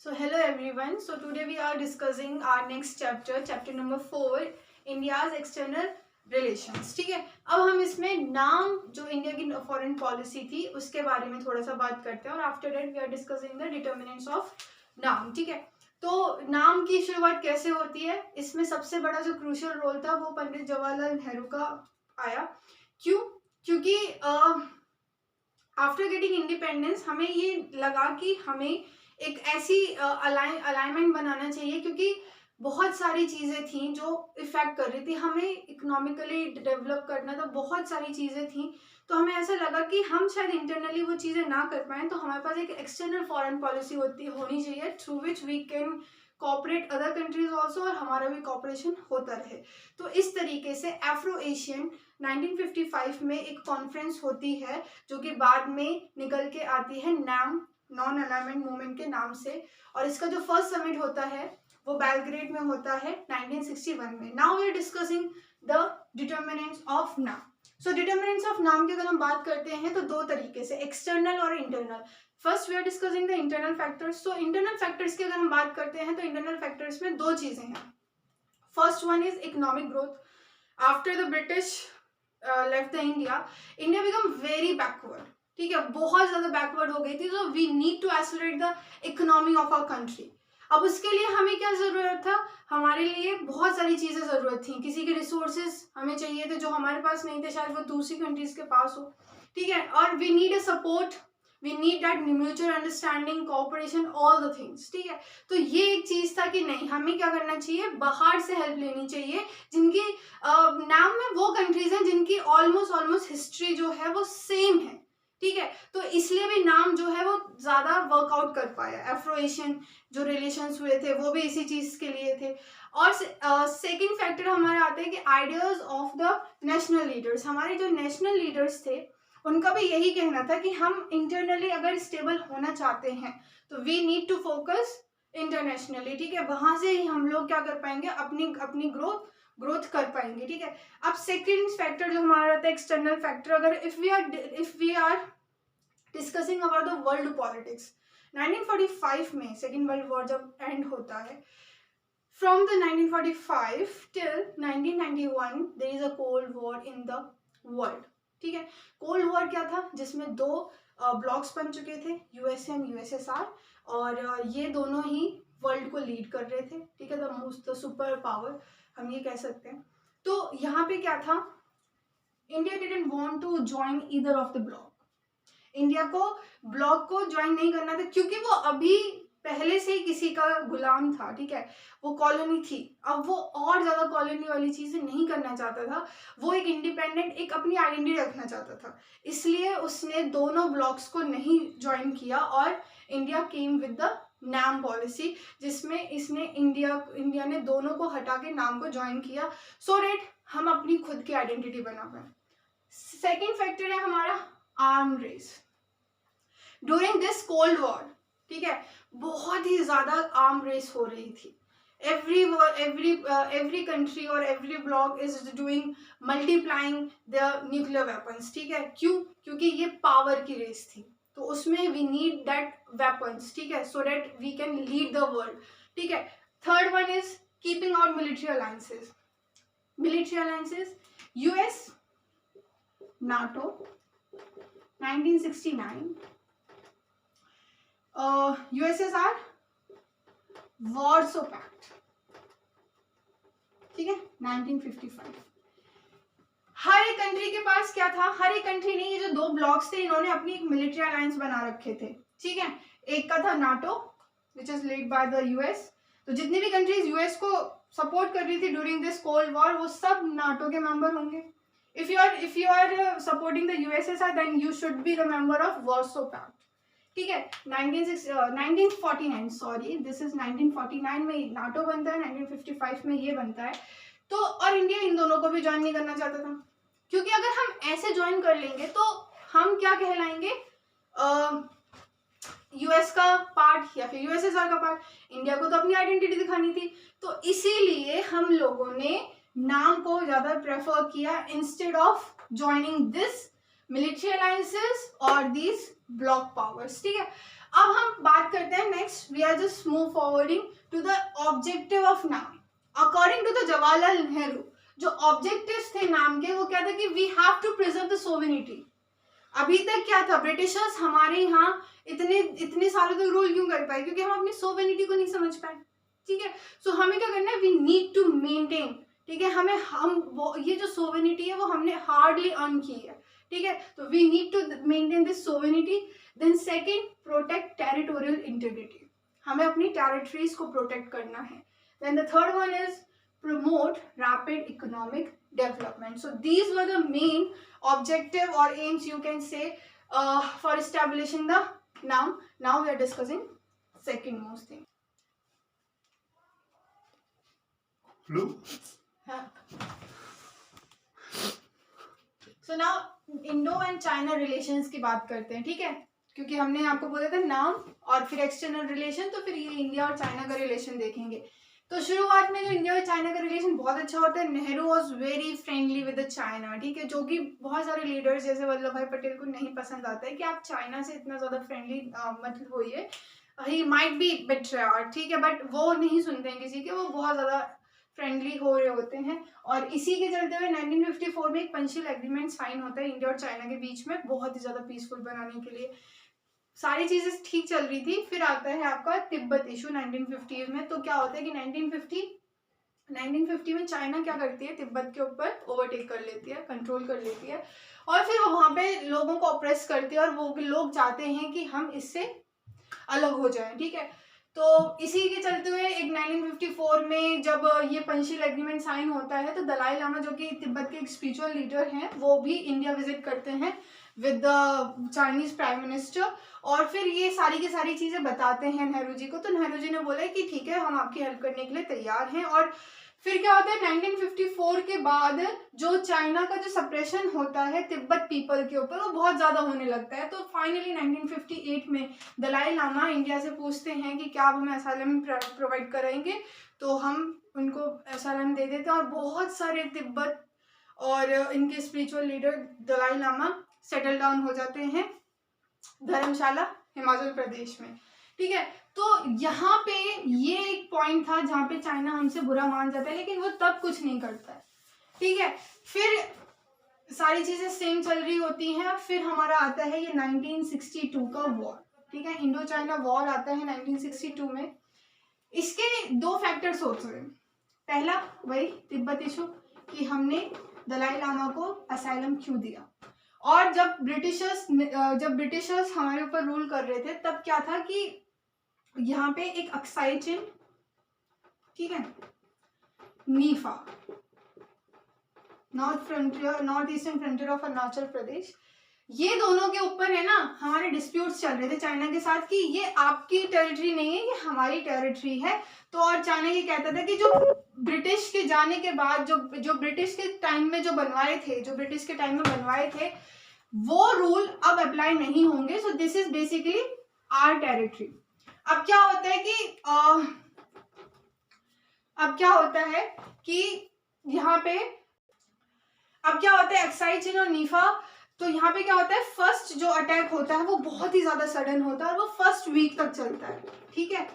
So hello everyone. So today we are discussing our next chapter, chapter number 4, India's external relations. ठीक है, अब हम इसमें नाम जो इंडिया की फॉरेन पॉलिसी थी उसके बारे में थोड़ा सा बात करते हैं और after that we are discussing the determinants of NAM. ठीक है, तो नाम की शुरुआत कैसे होती है, इसमें सबसे बड़ा जो क्रूशियल रोल था वो पंडित जवाहरलाल नेहरू का आया. क्यों? क्योंकि आफ्टर गेटिंग इंडिपेंडेंस हमें ये लगा कि हमें एक ऐसी अलाइनमेंट बनाना चाहिए, क्योंकि बहुत सारी चीज़ें थी जो इफेक्ट कर रही थी हमें इकोनॉमिकली डेवलप करना, तो बहुत सारी चीज़ें थी. तो हमें ऐसा लगा कि हम शायद इंटरनली वो चीज़ें ना कर पाएँ, तो हमारे पास एक एक्सटर्नल फॉरेन पॉलिसी होनी चाहिए through which we can cooperate other countries also और हमारा भी कॉपरेशन होता रहे. तो इस तरीके से एफ्रो एशियन 1955 में एक कॉन्फ्रेंस होती है जो कि बाद में निकल के आती है नाम नॉन अलाइनमेंट मूवमेंट के नाम से, और इसका जो फर्स्ट समिट होता है वो बेलग्रेड में होता है 1961 में. Now we are discussing the determinants of NAM. So determinants of नाम की अगर हम बात करते हैं तो दो तरीके से, एक्सटर्नल और internal. First we are discussing the internal factors. तो इंटरनल फैक्टर्स की अगर हम बात करते हैं तो इंटरनल फैक्टर्स में दो चीजें हैं. First one is economic growth. After the British left the India become very backward. ठीक है, बहुत ज्यादा बैकवर्ड हो गई थी. तो we need to accelerate the economy of our country. अब उसके लिए हमें क्या जरूरत था, हमारे लिए बहुत सारी चीजें जरूरत थी. किसी के रिसोर्सेज हमें चाहिए थे जो हमारे पास नहीं थे, शायद वो दूसरी कंट्रीज के पास हो. ठीक है, और we need a support, we need that mutual understanding, cooperation, all the things. ठीक है, तो ये एक चीज था कि नहीं, हमें क्या करना चाहिए, बाहर से हेल्प लेनी चाहिए, जिनकी नाम में वो कंट्रीज हैं जिनकी ऑलमोस्ट हिस्ट्री जो है वो सेम है. ठीक है, तो इसलिए भी नाम जो है वो ज्यादा वर्कआउट कर पाया. एफ्रो एशियन जो रिलेशंस हुए थे वो भी इसी चीज के लिए थे. और सेकंड फैक्टर हमारा आता है कि ideas of the national leaders. हमारे जो नेशनल लीडर्स थे उनका भी यही कहना था कि हम इंटरनली अगर स्टेबल होना चाहते हैं तो we need to focus internationally. ठीक है, वहां से ही हम लोग क्या कर पाएंगे, अपनी ग्रोथ कर पाएंगे. ठीक है, अब सेकंड फैक्टर जो हमारा रहता है एक्सटर्नल फैक्टर, अगर if we are discussing about the world politics. 1945 में सेकेंड वर्ल्ड वॉर जब एंड होता है, from the 1945 till 1991 there is a cold war in the world. ठीक है, कोल्ड वॉर क्या था, जिसमें दो ब्लॉक्स बन चुके थे, यूएसए एंड यूएसएसआर, और ये दोनों ही वर्ल्ड को लीड कर रहे थे. ठीक है, द सुपर पावर हम ये कह सकते हैं. तो यहाँ पे क्या था, India didn't want to join either of the block. India को ब्लॉक को ज्वाइन नहीं करना था, क्योंकि वो अभी पहले से ही किसी का गुलाम था. ठीक है, वो कॉलोनी थी, अब वो और ज्यादा कॉलोनी वाली चीजें नहीं करना चाहता था. वो एक इंडिपेंडेंट, एक अपनी आइडेंटिटी रखना चाहता था. इसलिए उसने दोनों ब्लॉक्स को नहीं ज्वाइन किया और इंडिया केम विद द नाम पॉलिसी, जिसमें इसने इंडिया ने दोनों को हटा के नाम को ज्वाइन किया, सो दैट हम अपनी खुद की आइडेंटिटी बना पाए. सेकेंड फैक्टर है हमारा arm race. During this cold war, ठीक है, बहुत ही ज्यादा आर्म रेस हो रही थी. every country और every block is doing multiplying their nuclear weapons. ठीक है, क्योंकि ये पावर की रेस थी, तो उसमें वी नीड दैट वेपन्स. ठीक है, so that we can lead the world. ठीक है, third one is keeping out military alliances. US, NATO, 1969, USSR, Warsaw pact. ठीक है, 1955. हर एक कंट्री के पास क्या था, हर एक कंट्री ने, ये जो दो ब्लॉक्स थे, इन्होंने अपनी एक मिलिट्री अलायंस बना रखे थे. ठीक है, एक का था NATO which is lead by the US. तो जितनी भी कंट्रीज यूएस को सपोर्ट कर रही थी ड्यूरिंग दिस कोल्ड वॉर, वो सब नाटो के मेंबर होंगे. if you are supporting the USSR, then you should be the member of Warsaw Pact. ठीक है, 1949 सॉरी, दिस इज 1949 में नाटो बनता है, 1955 में ये बनता है. तो और इंडिया इन दोनों को भी ज्वाइन नहीं करना चाहता था, क्योंकि अगर हम ऐसे ज्वाइन कर लेंगे तो हम क्या कहलाएंगे, यूएस का पार्ट या फिर यूएसएसआर का पार्ट. इंडिया को तो अपनी आइडेंटिटी दिखानी थी, तो इसीलिए हम लोगों ने नाम को ज्यादा प्रेफर किया instead of joining this military alliances और दीज ब्लॉक पावर्स. ठीक है, अब हम बात करते हैं next, we are just move forwarding to the objective of NAM. According to the Jawaharlal Nehru, जो ऑब्जेक्टिव्स थे नाम के, वो क्या था कि we have to preserve the sovereignty. अभी तक क्या था, ब्रिटिशर्स हमारे यहाँ इतने सालों तक रूल क्यों कर पाए, क्योंकि हम अपनी सोवेनिटी को नहीं समझ पाए, ठीक है। सो हमें क्या करना है, वी नीड टू मेंटेन, ठीक है। ये जो सोवेनिटी है वो हमने हार्डली अर्न की है, ठीक है। तो we need to maintain this sovereignty. Then second, protect territorial integrity, हमें अपनी टेरिटरीज को प्रोटेक्ट करना है। Then the third one is promote rapid economic development. So these were the main objective or aims, you can say, for establishing the noun. Now we are discussing second most thing. Flu. So now Indo and China relations की बात करते हैं, ठीक है, क्योंकि हमने आपको बोला था नाउन और फिर एक्सटर्नल रिलेशन, तो फिर ये इंडिया और चाइना का रिलेशन देखेंगे। तो शुरुआत में जो इंडिया और चाइना का रिलेशन बहुत अच्छा होता है। Nehru was very friendly with China, ठीक है, जो कि बहुत सारे लीडर्स जैसे वल्लभ भाई पटेल को नहीं पसंद आता है कि आप चाइना से इतना ज़्यादा फ्रेंडली मत होइए, ही माइट बी बिट्रेयर, ठीक है, बट वो नहीं सुनते हैं किसी के, वो बहुत ज़्यादा फ्रेंडली हो रहे होते हैं। और इसी के चलते हुए 1954 में एक पंचशील एग्रीमेंट साइन होता है इंडिया और चाइना के बीच में, बहुत ही ज़्यादा पीसफुल बनाने के लिए। सारी चीजें ठीक चल रही थी। फिर आता है आपका तिब्बत इशू 1950 में। तो क्या होता है कि 1950 में चाइना क्या करती है, तिब्बत के ऊपर ओवरटेक कर लेती है, कंट्रोल कर लेती है, और फिर वो वहाँ पे लोगों को ऑप्रेस करती है, और वो लोग चाहते हैं कि हम इससे अलग हो जाएं, ठीक है। तो इसी के चलते हुए एक 1954 में जब ये पंचशील एग्रीमेंट साइन होता है, तो दलाई लामा जो कि तिब्बत के एक स्पिरिचुअल लीडर हैं, वो भी इंडिया विजिट करते हैं with the Chinese prime minister, और फिर ये सारी की सारी चीज़ें बताते हैं नेहरू जी को। तो नेहरू जी ने बोला कि ठीक है, हम आपकी हेल्प करने के लिए तैयार हैं। और फिर क्या होता है, 1954 के बाद जो चाइना का जो सप्रेशन होता है तिब्बत पीपल के ऊपर, वो बहुत ज़्यादा होने लगता है। तो फाइनली 1958 में दलाई लामा इंडिया से पूछते हैं कि क्या आप हमें असाइलम प्रोवाइड कराएंगे, तो हम उनको असाइलम दे देते हैं, और बहुत सारे तिब्बत और इनके spiritual leader Dalai Lama settle down हो जाते हैं धर्मशाला, हिमाचल प्रदेश में, ठीक है। तो यहाँ पे ये एक पॉइंट था जहाँ पे चाइना हमसे बुरा मान जाता है, लेकिन वो तब कुछ नहीं करता है, ठीक है। फिर सारी चीजें सेम चल रही होती हैं। फिर हमारा आता है ये 1962 का वॉर, ठीक है, इंडो चाइना वॉर आता है 1962 में। इसके दो फैक्टर्स होते हैं। पहला वही तिब्बत इशू कि हमने दलाई लामा को असाइलम क्यों दिया, और जब ब्रिटिशर्स हमारे ऊपर रूल कर रहे थे, तब क्या था कि यहाँ पे एक अक्साई चिन, ठीक है, NEFA, north eastern frontier of Arunachal Pradesh, ये दोनों के ऊपर है ना हमारे डिस्प्यूट्स चल रहे थे चाइना के साथ कि ये आपकी टेरिटरी नहीं है, ये हमारी टेरिटरी है। तो और चाइना ये कहता था कि जो ब्रिटिश के जाने के बाद जो ब्रिटिश के टाइम में जो ब्रिटिश के टाइम में बनवाए थे, वो रूल अब अप्लाई नहीं होंगे। So this is basically our territory. अब क्या होता है कि यहाँ पे अब क्या होता है, अक्साई चिन और नीफा, तो यहाँ पे क्या होता है, फर्स्ट जो अटैक होता है वो बहुत ही ज्यादा सडन होता है, और वो फर्स्ट वीक तक चलता है, ठीक है,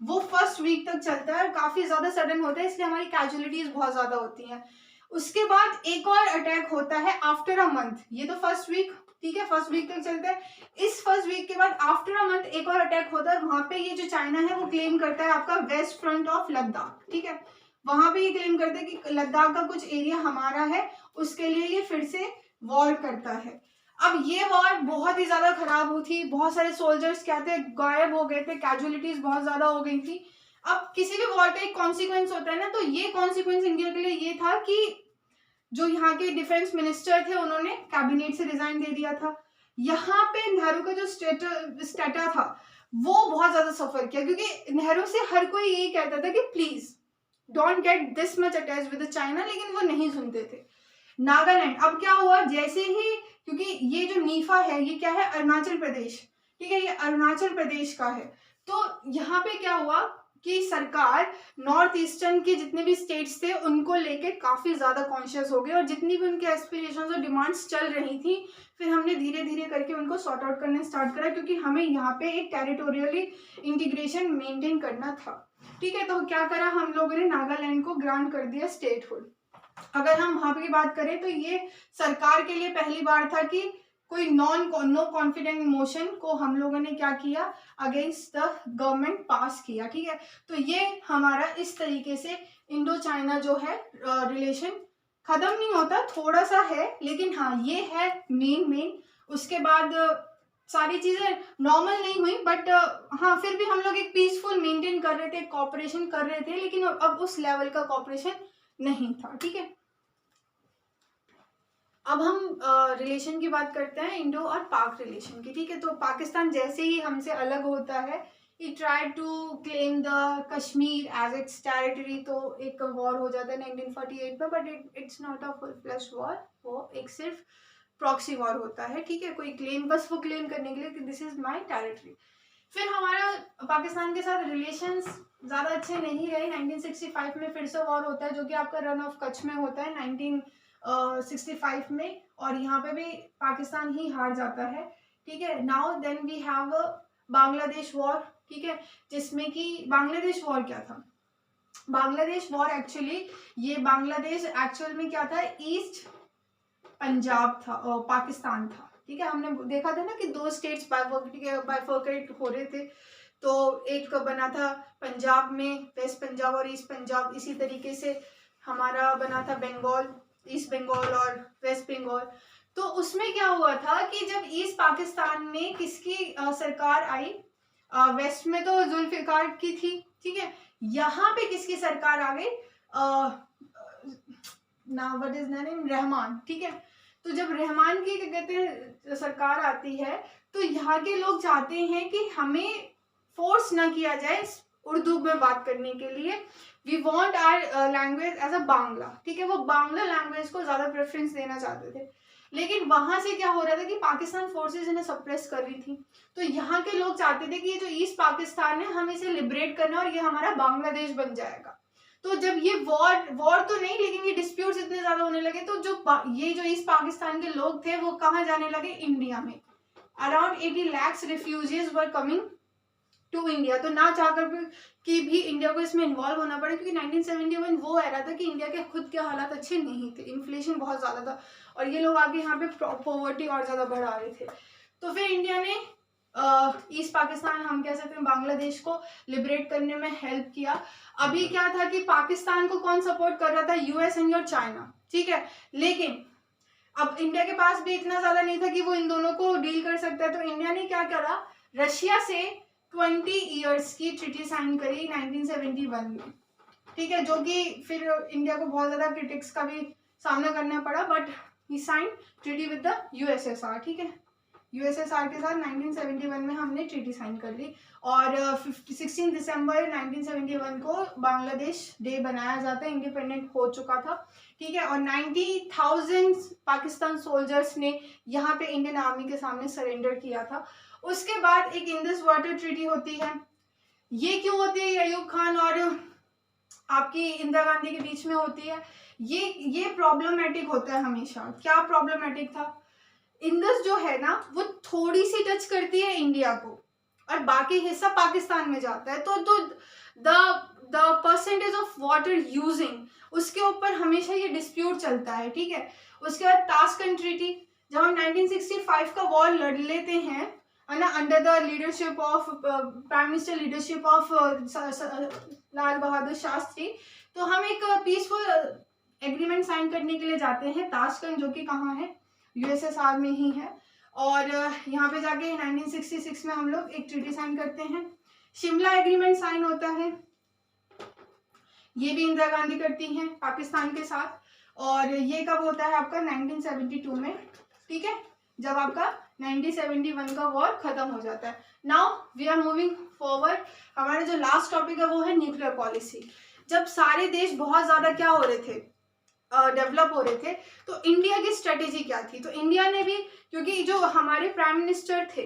वो फर्स्ट वीक तक चलता है और काफी ज्यादा सडन होता है, इसलिए हमारी कैजुअलिटीज बहुत ज्यादा होती हैं। उसके बाद एक और अटैक होता है आफ्टर अ मंथ, ये तो फर्स्ट वीक, ठीक है, फर्स्ट वीक तक चलता है। इस फर्स्ट वीक के बाद आफ्टर अ मंथ एक और अटैक होता है, वहां पे ये जो चाइना है वो क्लेम करता है आपका वेस्ट फ्रंट ऑफ लद्दाख, ठीक है, वहां पे ये क्लेम करते हैं कि लद्दाख का कुछ एरिया हमारा है, उसके लिए ये फिर से वॉर करता है। अब ये वॉर बहुत ही ज्यादा खराब हुई थी, बहुत सारे सोल्जर्स क्या थे, गायब हो गए थे, कैजुअलिटीज बहुत ज्यादा हो गई थी। अब किसी भी वॉर का एक कॉन्सिक्वेंस होता है ना, तो ये कॉन्सिक्वेंस इंडिया के लिए ये था कि जो यहाँ के डिफेंस मिनिस्टर थे उन्होंने कैबिनेट से रिजाइन दे दिया था। यहाँ पे नेहरू का जो स्टेटा था वो बहुत ज्यादा सफर किया, क्योंकि नेहरू से हर कोई यही कहता था कि please don't get this much attach with China, लेकिन वो नहीं सुनते थे। नागालैंड, अब क्या हुआ, जैसे ही, क्योंकि ये जो नीफा है ये क्या है, अरुणाचल प्रदेश, ठीक है, ये अरुणाचल प्रदेश का है। तो यहाँ पे क्या हुआ, कि सरकार नॉर्थ ईस्टर्न के जितने भी स्टेट्स थे उनको लेके काफ़ी ज़्यादा कॉन्शियस हो गए, और जितनी भी उनके एस्पिरेशंस और डिमांड्स चल रही थी फिर हमने धीरे धीरे करके उनको सॉर्ट आउट करना स्टार्ट करा, क्योंकि हमें यहाँ पे एक टेरिटोरियली इंटीग्रेशन मेंटेन करना था। ठीक है, तो क्या करा हम लोगों ने, नागालैंड को ग्रांट कर दिया स्टेटहुड। अगर हम वहाँ की बात करें तो ये सरकार के लिए पहली बार था कि कोई नो कॉन्फिडेंट मोशन को हम लोगों ने क्या किया, अगेंस्ट द गवर्नमेंट पास किया। ठीक है, तो ये हमारा इस तरीके से इंडो चाइना जो है रिलेशन खत्म नहीं होता, थोड़ा सा है, लेकिन हाँ ये है मेन। उसके बाद सारी चीजें नॉर्मल नहीं हुई, बट हाँ फिर भी हम लोग एक पीसफुल मेंटेन कर रहे थे, कॉपरेशन कर रहे थे, लेकिन अब उस लेवल का कॉपरेशन नहीं था। ठीक है, अब हम रिलेशन की बात करते हैं, इंडो और पाक रिलेशन की। ठीक है, तो पाकिस्तान जैसे ही हमसे अलग होता है, ही try to claim the Kashmir as its territory, तो एक वॉर हो जाता है 1948 में, but it's not a full flash war, वो एक सिर्फ प्रॉक्सी वॉर होता है। ठीक है, कोई क्लेम, बस वो क्लेम करने के लिए कि दिस इज माई टेरिटरी। फिर हमारा पाकिस्तान के साथ रिलेशंस ज़्यादा अच्छे नहीं रहे। 1965 में फिर से वॉर होता है, जो कि आपका रन ऑफ कच्छ में होता है 1965 में, और यहाँ पे भी पाकिस्तान ही हार जाता है। ठीक है, now then we have Bangladesh war. ठीक है, जिसमें कि बांग्लादेश वॉर क्या था, बांग्लादेश वॉर एक्चुअली, ये बांग्लादेश एक्चुअल में क्या था, ईस्ट पंजाब था और पाकिस्तान था। ठीक है, हमने देखा था ना कि दो स्टेट्स बाइफर्केट हो रहे थे, तो एक बना था पंजाब में, वेस्ट पंजाब और ईस्ट पंजाब, इसी तरीके से हमारा बना था बंगाल, ईस्ट बंगाल और वेस्ट बंगाल। तो उसमें क्या हुआ था कि जब ईस्ट पाकिस्तान में किसकी सरकार आई, वेस्ट में तो जुल्फिकार की थी। ठीक है, यहाँ पे किसकी सरकार आ गई, ना व्हाट इज नेम, रहमान। ठीक है, तो जब रहमान की क्या कहते हैं सरकार आती है, तो यहाँ के लोग चाहते हैं कि हमें फोर्स ना किया जाए उर्दू में बात करने के लिए, we want our language as a Bangla. ठीक है, वो बांग्ला लैंग्वेज को ज़्यादा प्रेफरेंस देना चाहते थे, लेकिन वहाँ से क्या हो रहा था कि पाकिस्तान फोर्सेज इन्हें सप्रेस कर रही थी, तो यहाँ के लोग चाहते थे कि ये जो ईस्ट पाकिस्तान है हम इसे लिबरेट करना और ये हमारा बांग्लादेश बन जाएगा। तो जब ये वॉर तो नहीं, लेकिन ये डिस्प्यूट्स इतने ज़्यादा होने लगे, तो ये जो ईस्ट पाकिस्तान के लोग थे वो कहाँ जाने लगे, इंडिया में। Around 80 lakhs refugees were coming to India. तो ना चाहकर कि भी इंडिया को इसमें इन्वॉल्व होना पड़े, क्योंकि 1971 वो एरा था कि इंडिया के खुद के हालात अच्छे नहीं थे, इन्फ्लेशन बहुत ज़्यादा था, और ये लोग आगे यहाँ पे पॉवर्टी और ज़्यादा बढ़ा रहे थे। तो फिर इंडिया ने ईस्ट पाकिस्तान, हम कह सकते हैं बांग्लादेश को लिबरेट करने में हेल्प किया। अभी क्या था कि पाकिस्तान को कौन सपोर्ट कर रहा था, यूएस एंड और चाइना। ठीक है, लेकिन अब इंडिया के पास भी इतना ज़्यादा नहीं था कि वो इन दोनों को डील कर सकता है, तो इंडिया ने क्या करा, रशिया से 20 ईयर्स की ट्रीटी साइन करी 1971 में। ठीक है, जो कि फिर इंडिया को बहुत ज़्यादा क्रिटिक्स का भी सामना करना पड़ा, but he sign treaty with the USSR. ठीक है, यूएसएसआर के साथ 1971 में हमने ट्रीटी साइन कर ली, और 16 दिसंबर 1971 को बांग्लादेश डे बनाया जाता है, इंडिपेंडेंट हो चुका था। ठीक है, और 90,000 पाकिस्तान सोल्जर्स ने यहाँ पे इंडियन आर्मी के सामने सरेंडर किया था। उसके बाद एक इंडस वाटर ट्रीटी होती है। ये क्यों होती है, अयूब खान और आपकी इंदिरा गांधी के बीच में होती है, ये प्रॉब्लमेटिक होता है हमेशा। क्या प्रॉब्लमेटिक था, इंडस जो है ना वो थोड़ी सी टच करती है इंडिया को, और बाकी हिस्सा पाकिस्तान में जाता है, तो the percentage of water using उसके ऊपर हमेशा ये डिस्प्यूट चलता है। ठीक है, उसके बाद ताशकंद ट्रीटी, जब हम 1965 का वॉर लड़ लेते हैं, है ना, under the leadership of prime minister leadership of Lal Bahadur Shastri, तो हम एक पीसफुल एग्रीमेंट साइन करने के लिए जाते हैं ताशकंद, जो कि कहाँ है, यूएसएसआर में ही है। और यहाँ पे जाके 1966 में हम लोग एक ट्रीटी साइन करते हैं, शिमला एग्रीमेंट साइन होता है, ये भी इंदिरा गांधी करती हैं पाकिस्तान के साथ, और ये कब होता है आपका 1972 में। ठीक है, जब आपका 1971 का वॉर खत्म हो जाता है। Now we are moving forward, हमारा जो लास्ट टॉपिक है वो है न्यूक्लियर पॉलिसी। जब सारे देश बहुत ज़्यादा क्या हो रहे थे, डेवलप हो रहे थे, तो इंडिया की स्ट्रेटेजी क्या थी, तो इंडिया ने भी, क्योंकि जो हमारे प्राइम मिनिस्टर थे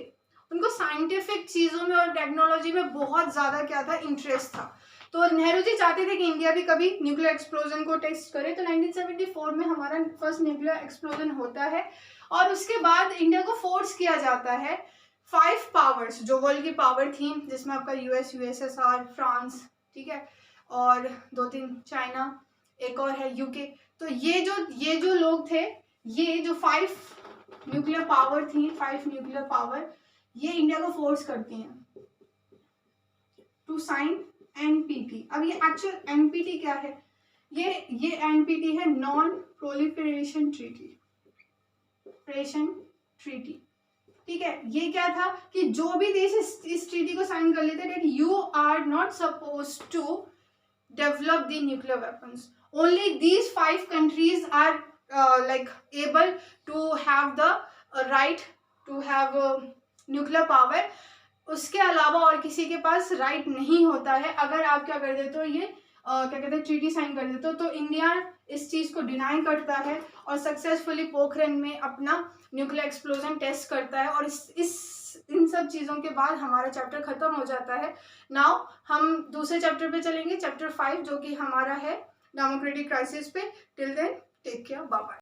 उनको साइंटिफिक चीज़ों में और टेक्नोलॉजी में बहुत ज़्यादा क्या था, इंटरेस्ट था। तो नेहरू जी चाहते थे कि इंडिया भी कभी न्यूक्लियर एक्सप्लोजन को टेस्ट करे। तो 1974 में हमारा फर्स्ट न्यूक्लियर एक्सप्लोजन होता है और उसके बाद इंडिया को फोर्स किया जाता है 5 पावर्स जो वर्ल्ड की पावर थी, जिसमें आपका यूएस, यूएसएसआर, फ्रांस, ठीक है, और 2-3 चाइना, एक और है यूके। तो ये जो लोग थे, ये जो 5 न्यूक्लियर पावर थी, 5 न्यूक्लियर पावर, ये इंडिया को फोर्स करती हैं टू साइन एनपीटी। अब ये एक्चुअल एनपीटी क्या है? ये एनपीटी है नॉन प्रोलिफरेशन ट्रीटी, ट्रीटी, ठीक है। ये क्या था कि जो भी देश इस ट्रीटी को साइन कर लेते that you are not supposed to develop the nuclear weapons, only these 5 countries are like able to have the right to have nuclear power. उसके अलावा और किसी के पास राइट नहीं होता है। अगर आप क्या कर देते हो, ये क्या कहते हैं, ट्रीटी साइन कर देते हो, तो इंडिया इस चीज़ को डिनाई करता है और सक्सेसफुली पोखरण में अपना न्यूक्लियर एक्सप्लोजन टेस्ट करता है। और इन सब चीज़ों के बाद हमारा चैप्टर खत्म हो जाता है। नाउ हम दूसरे चैप्टर पे चलेंगे, चैप्टर 5, जो कि हमारा है डेमोक्रेटिक क्राइसिस पे। Till then take care, bye bye.